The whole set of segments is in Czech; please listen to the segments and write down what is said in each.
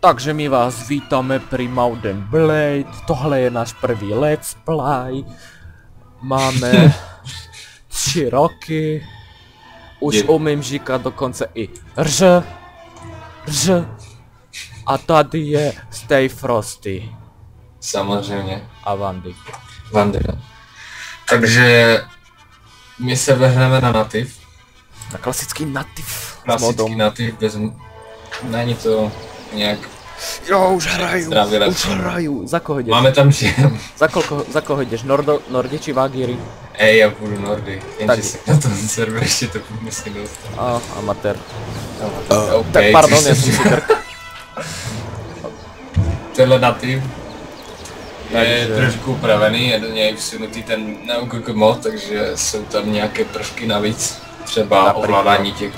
Takže my vás vítame pri Mount & Blade, tohle je náš prvý let's play. Máme 3 roky, už umím říkat dokonce i rž. A tady je Stay Frosty. Samozřejmě. A Vandy. No. Takže my se vrhneme na nativ. Na klasický nativ. Klasický nativ, není to nějak... Jo, už hraju. Za koho jdeš? Máme tam žen. Za koho jdeš? Nordy či Vagíry? Já půjdu Nordy, jenže se na tom server ještě to myslím dostal. Amatér. Okay, Tak pardon, já jsem si krk. Tenhle nativ je trošku upravený, je do něj vsunutý ten NeoGG mod, takže jsou tam nějaké prvky navíc. Třeba ovládání těch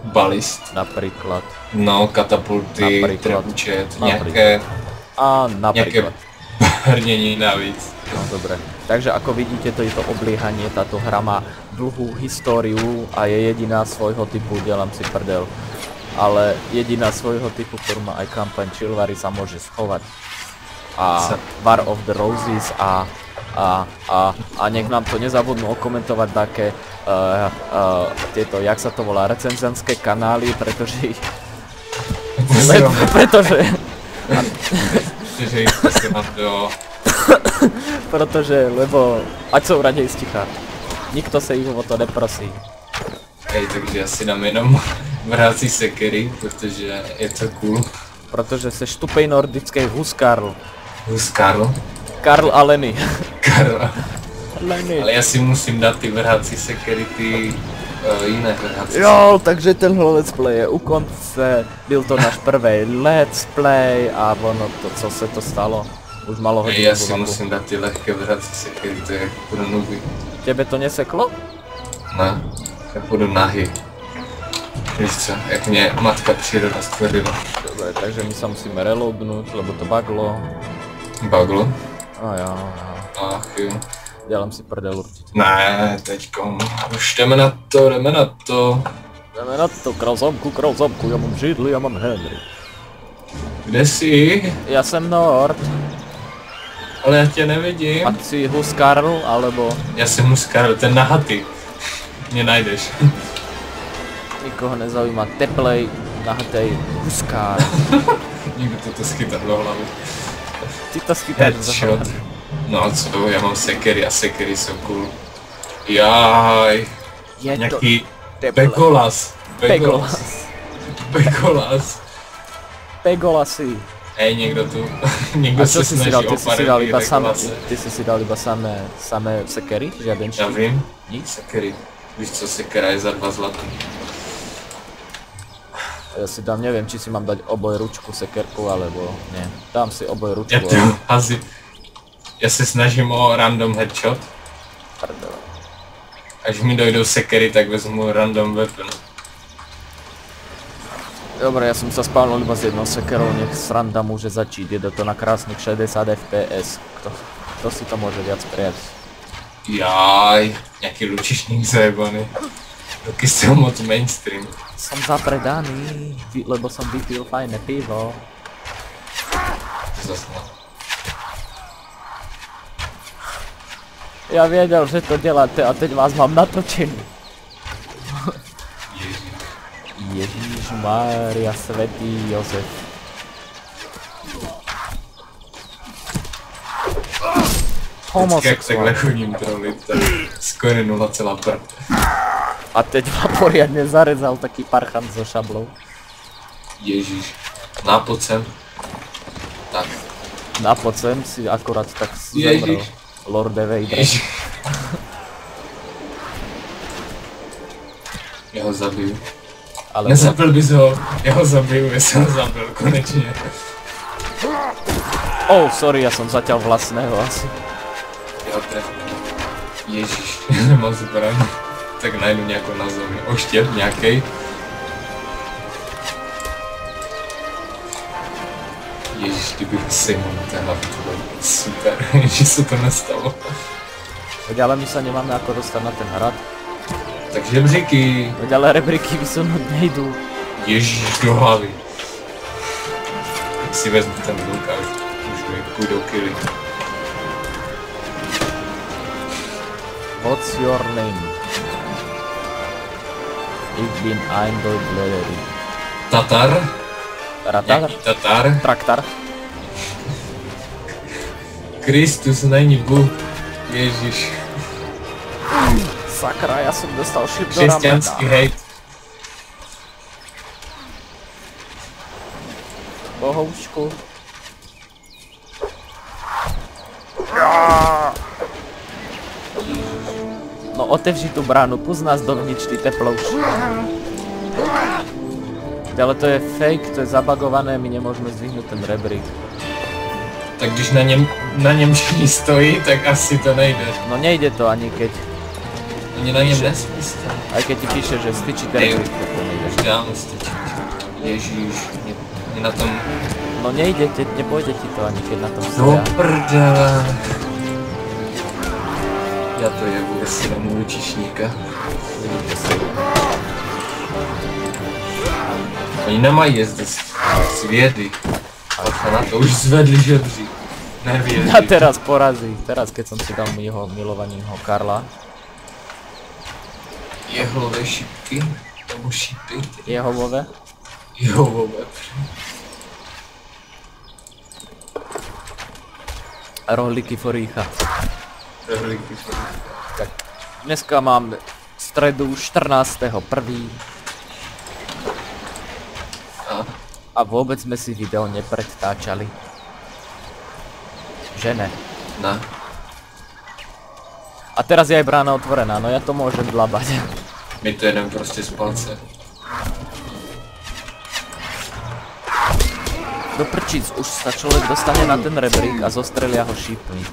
balist. Například. No, katapulty, trebučet, nějaké brnění navíc. No dobré. Takže ako vidíte, to je to obliehanie, táto hra má dlhú históriu a je jediná svojho typu, dělám si prdel. Ale jediná svojho typu, ktorú má aj kampaň Chivalry, sa môže schovať. A War of the Roses a nech nám to nezabudnú okomentovať také tieto, jak sa to volá, recenzentské kanály, pretože ich... lebo ať jsou raději sticha. Nikto se jich o to neprosí. Takže já si dám jenom vrací sekery, protože je to cool. Protože seš tupej nordický Huskarl. Huskarl? Karl a Lenny. Karl. Lenny. Ale já si musím dát ty vrhací sekery, ty jiné vrhací. Jo, takže tenhle let's play je u konce. Byl to náš prvý let's play a ono to, co se to stalo. Už malo hodinu. Já si musím dát ty lehké vrhací sekery, to je půjdu nuby. Těbe to neseklo? Ne, já půjdu nahý. Víš co, jak mě matka příroda stvorila. Dobre, takže my sa musíme reloadnúť, lebo to buglo. Buglo? Jo. Ach jo. Dělám si prdel určitě. Ne, teďkom. Už jdeme na to. Jdeme na to, král zamku, já mám židli, já mám Henry. Kde jsi? Já jsem Nord. Ale já tě nevidím. A ty jsi Huskarl, alebo? Já jsem Huskarl, ten nahatý. Mě najdeš. Nikoho nezaujíma teplej, nahatej Huskarl. Nikdo to schytá do hlavy. Ty to schytáš do hlavy. No co, já mám sekery a sekery jsou cool. Jaj. Je nějaký Pegolas. Pegolasy. Někdo tu, někdo se snaží o parody Pegolase. Ty jsi si dal iba samé sekery, žiadenčky? Já vím, nic? Sekery. Víš co, sekera je za 2 zlatý. Ja si dám, neviem, či si mám dať obojručku sekerku, alebo nie. Dám si obojručku. Já se snažím o random headshot. Pardon. Až mi dojdou sekery, tak vezmu random weapon. Dobre, ja som sa spálnul iba s jednou sekerou, nech sranda môže začít. Je to na krásnych 60 FPS. Kto si to môže viac prijať? Jaj, nějaký lučišník zajebaný. Taky jsem moc mainstream. Som zapredaný, lebo som vypil fajné pivo. Zasná. Ja věděl, že to děláte a teď vás mám natočený. Ježíš Mária, svätý Josef. Jak takhle chodím trolit, tak skoro 0,5. A teď ma poriadne zarezal taký parchant so šablou. Ježíš. Nápod sem. Tak. Nápod sem si akorát tak zemrel. Lorde Vader. Já ho zabiju. Ale nezabil bys ho, já ho zabiju, já jsem ho zabil, konečně. Oh, sorry, já jsem zaťal vlastného asi. Jo, ježíš, nemám zbraň. Tak najdu nějakou na zemi. Oštěp nějakej. Ježíš, kdybych sejmul na té hlavě, to bylo super, že se to nestalo. Veď ale my sa nemáme ako dostať na ten hrad. Tak žebříky. Veď ale rebríky vysunúť nejdu. Ježíš, do hlavy. si vezmu ten vulkán, už mi půjdou killy. What's your name? Ich bin Eindeutig. Tatar? Ratar? Nějaký Tatar? Traktar? Kristus není Bůh. Ježíš. Sakra, já jsem dostal šip do ramena. Křesťanský hejt. Bohoušku. No otevři tu bránu, pust nás dovnitř, ty teplouši. Ale to je fake, to je zabagované, my nemůžeme zdvihnout ten rebrík. Tak když na něm všichni stojí, tak asi to nejde. No nejde to ani keď. Ani na něm nesmí stát. Aj keď ti píše, že styčí ten rebrík, tak to nejde. Už dávno styčí. Ježíš, mě na tom... No nejde, nepůjde ti to ani keď na tom Do stojí. prdele. Já to jebu, jestli nemůžu čišníka. Vidíte se. Oni nemají jezdit z vědy. Ale na to už zvedli žebří. Nevědí. A teraz porazí, teraz keď som si dal jeho milovaného Karla. Jehlové šipky? Nebo šipy? Jehovové? Jehovové. Rohlíky forícha. Rohlíky. Tak dneska mám středu 14.1. A vůbec jsme si video nepredtáčali. Že ne? Ne. A teraz je aj brána otvorená, no ja to môžem dlabať. My to jedem prostě z palce. Do prčíc, už sa človek dostane na ten rebrík a zostrelia ho šípmi.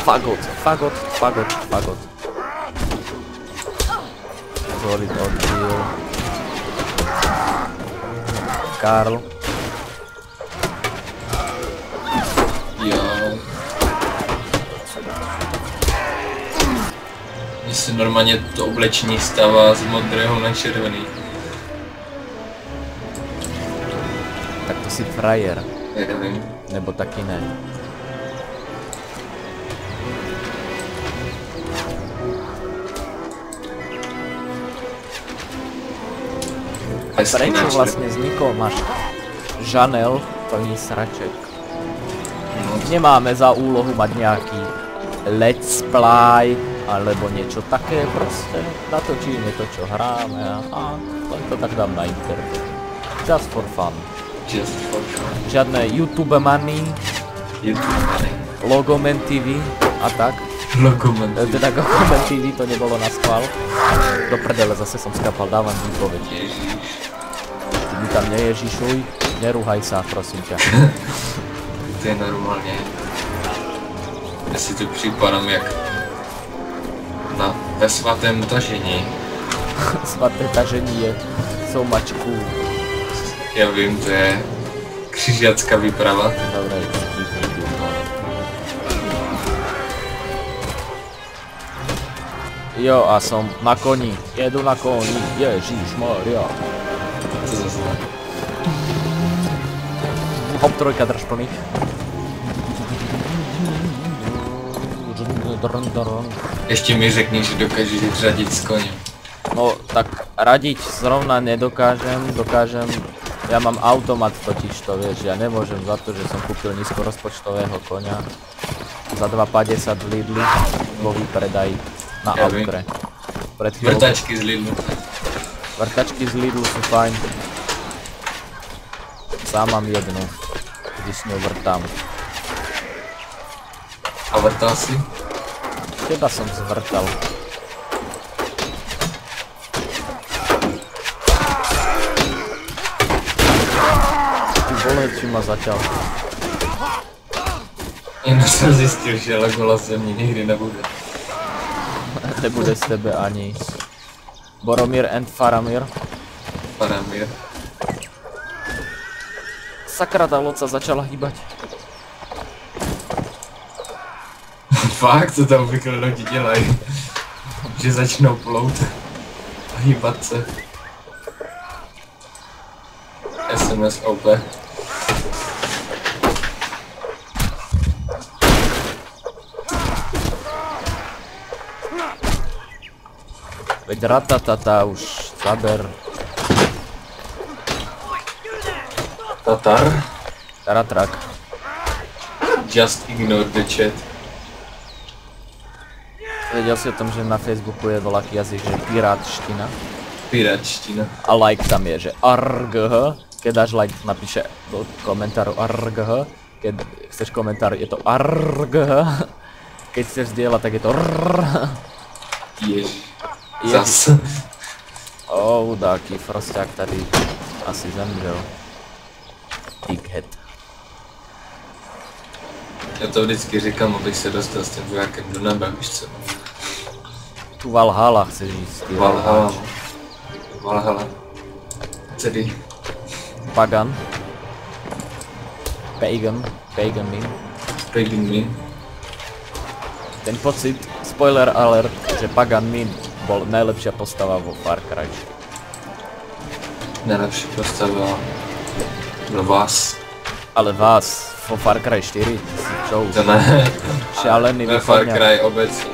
Fagot, fagot, fagot, fagot. Zvolit odbil. Karl. Jo. Mně se normálně to oblečení stává z modrého na červený. Tak to si frajer. Nevím. Nebo taky ne. Prečo vlastne vznikol? Máš Chanel plný sraček. No. Nemáme za úlohu mať nejaký let's play alebo niečo také, proste natočíme to, čo hráme a len to tak dám na internet. Just for fun. Just for fun. Žiadne YouTube money, Logomen TV a tak. Logomen TV. Teda Logomen TV to nebolo na schvál. Do prdele, zase som skapal, dávam výpoveď. Ježíš. Ty mi tam neježišuj, nerúhaj sa, prosím ťa. To je normálně. Já si to připadám jak ve svatém tažení. Svaté tažení je so much cool. Já vím, to je křižácká výprava. Dobre, jo, a som na koni, jedu na koni, Ježišmaria. Co zase? Hop, trojka, drž plný. Ještě mi řekni, že dokážeš řadit s koněm. No, tak radiť zrovna nedokážem, ja mám automat totiž to, vieš, ja nemôžem za to, že som kúpil nízkorozpočtového koňa za 2,50 v Lidli vo výpredaji na Outre. Vrtačky z Lidlu. Vrtačky z Lidlu sú fajn. Sám mám jednu, když s ňou vrtám. A vrtal si? Teba som zvrtal. Ty vole, či ma zaťal. Jenom jsem zjistil, že Legolas ze mě nikdy nebude. Nebude z tebe ani Boromír and Faramir. Faramir. Sakra, tá loď sa začala hýbať. Fakt, co tam obvykle lodi dělají? Že začnou plout a hýbat se. Já jsem Hermes OP. Veď ratatata už zaber. Tatar. Taratrak. Just ignore the chat. Vedel si o tom, že na Facebooku je voľaký jazyk, že pirátština. Pirátština. A like tam je, že argh. Keď dáš like, napíše do komentáru argh. Keď chceš komentár, je to argh. Keď chceš zdieľať, tak je to rrrr. Ježiš. Zas. Dáky frosťák tady asi zemřel. Dickhead. Já to vždycky říkám, abych se dostal s tím vojákem do nebe, víš co? Tu Valhalla chceš ísť. Valhalla. Valhalla. Tedy. Pagan. Pagan min. Pagan min. Ten pocit, spoiler alert, že Pagan min bol najlepšia postava vo Far Cry. Najlepšia postava no vás. Ale vás vo Far Cry 4, si čo už? To ne. Šialený ve Far východňák. Cry obecně.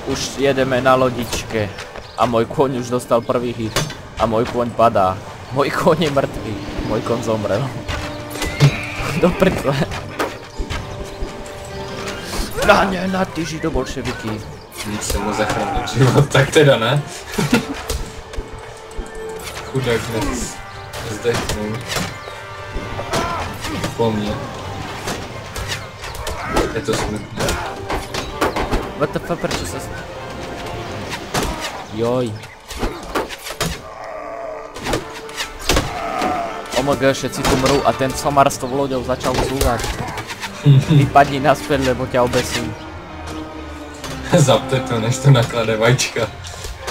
Už jedeme na lodičke a môj kôň už dostal prvý hit a môj kôň padá. Môj kôň je mŕtvý, môj kôň zomrel. Do prdle. Na ty židobolševiky. Nic se mu zachránil život, tak teda ne? Chudák zdechnul. Po mně. Je to smutné. What the fuck, prečo sa... Joj. OMG, všetci tu mrú a ten somar s tou loďou začal zúvať. Vypadni naspäť, lebo ťa obesím. Zapte to, než to naklade vajíčka.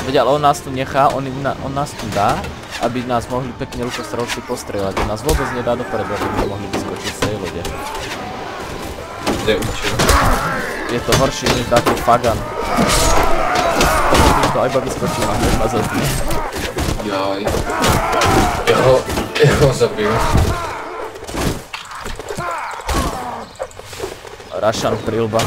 Veď, ale on nás tu nechá, on nás tu dá, aby nás mohli pekne lukostrelci postrieľať. On nás vôbec nedá dopredu, aby sme mohli vyskočiť z tej lode. To je účel. Je to horšie než taký Pagan. To iba vyskočím a hneď ma zotne. Jaj. Jeho zabiju. Russian prilba.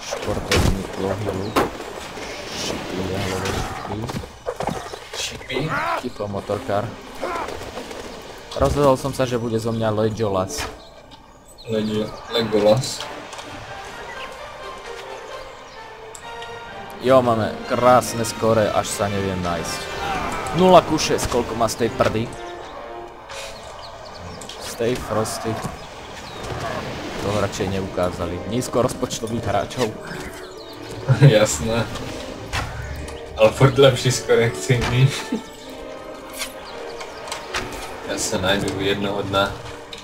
Športovný dlhý luk. Šipy, jahlové šipy. Šipy? Ticho, motorkár. Rozhodol som sa, že bude zo mňa Legolas. Legolas. Jo, máme krásne skóre, až sa neviem nájsť. 0-6, koľko má z tej prdy. Stay Frosty. Toho radšej neukázali. Nízko rozpočtových hráčov. Jasné. Ale furt lepší z korekcí. Já se najdu jednoho dne.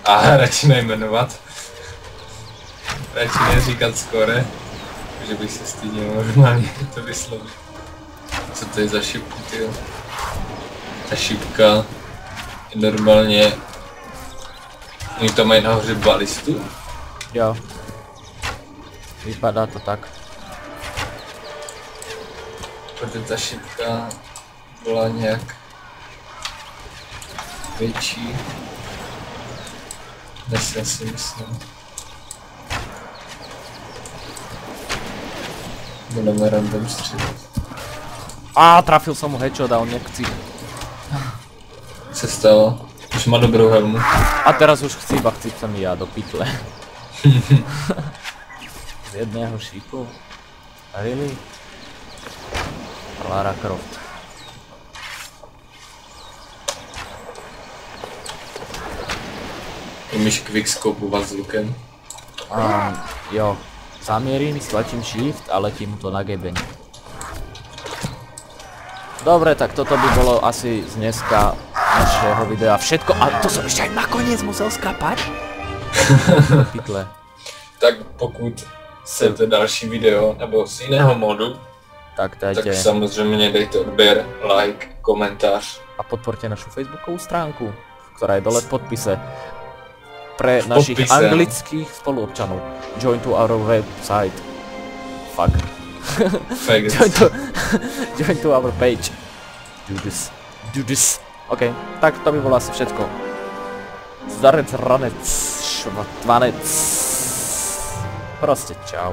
A radši nejmenovat. Radši neříkat skore. Že bych se styděl normálně to vyslovit. Co to je za šipku, tyjo? Ta šipka je normálně... Oni tam mají nahoře balistu? Jo. Vypadá to tak. Protože ta šipka byla nějak větší, než já si myslím. Budeme random střílet. Trafil som mu headshot a on nechci. Co se stalo? Už má dobrou helmu. A teraz už chcem ja do pytle. Z jedného šípu? Really? Lara Croft. Umíš quickscopovat s lukem? Jo. Zamierím, stlačím shift a letím to na gebeň. Dobre, tak toto by bolo asi z dneska našeho videa všetko. A to som ešte aj nakoniec musel skápať? Pytle. Tak pokud chcete další video nebo z jiného modu, tak samozřejmě dejte odběr, like, komentář. A podporte našu facebookovú stránku, ktorá je dole v podpise. pre našich anglických spoluobčanov. Join to our website. Fuck. Join to our page. Do this. Do this. OK, tak to by bolo asi všetko. Zarec, ranec, švatvanec. Proste čau.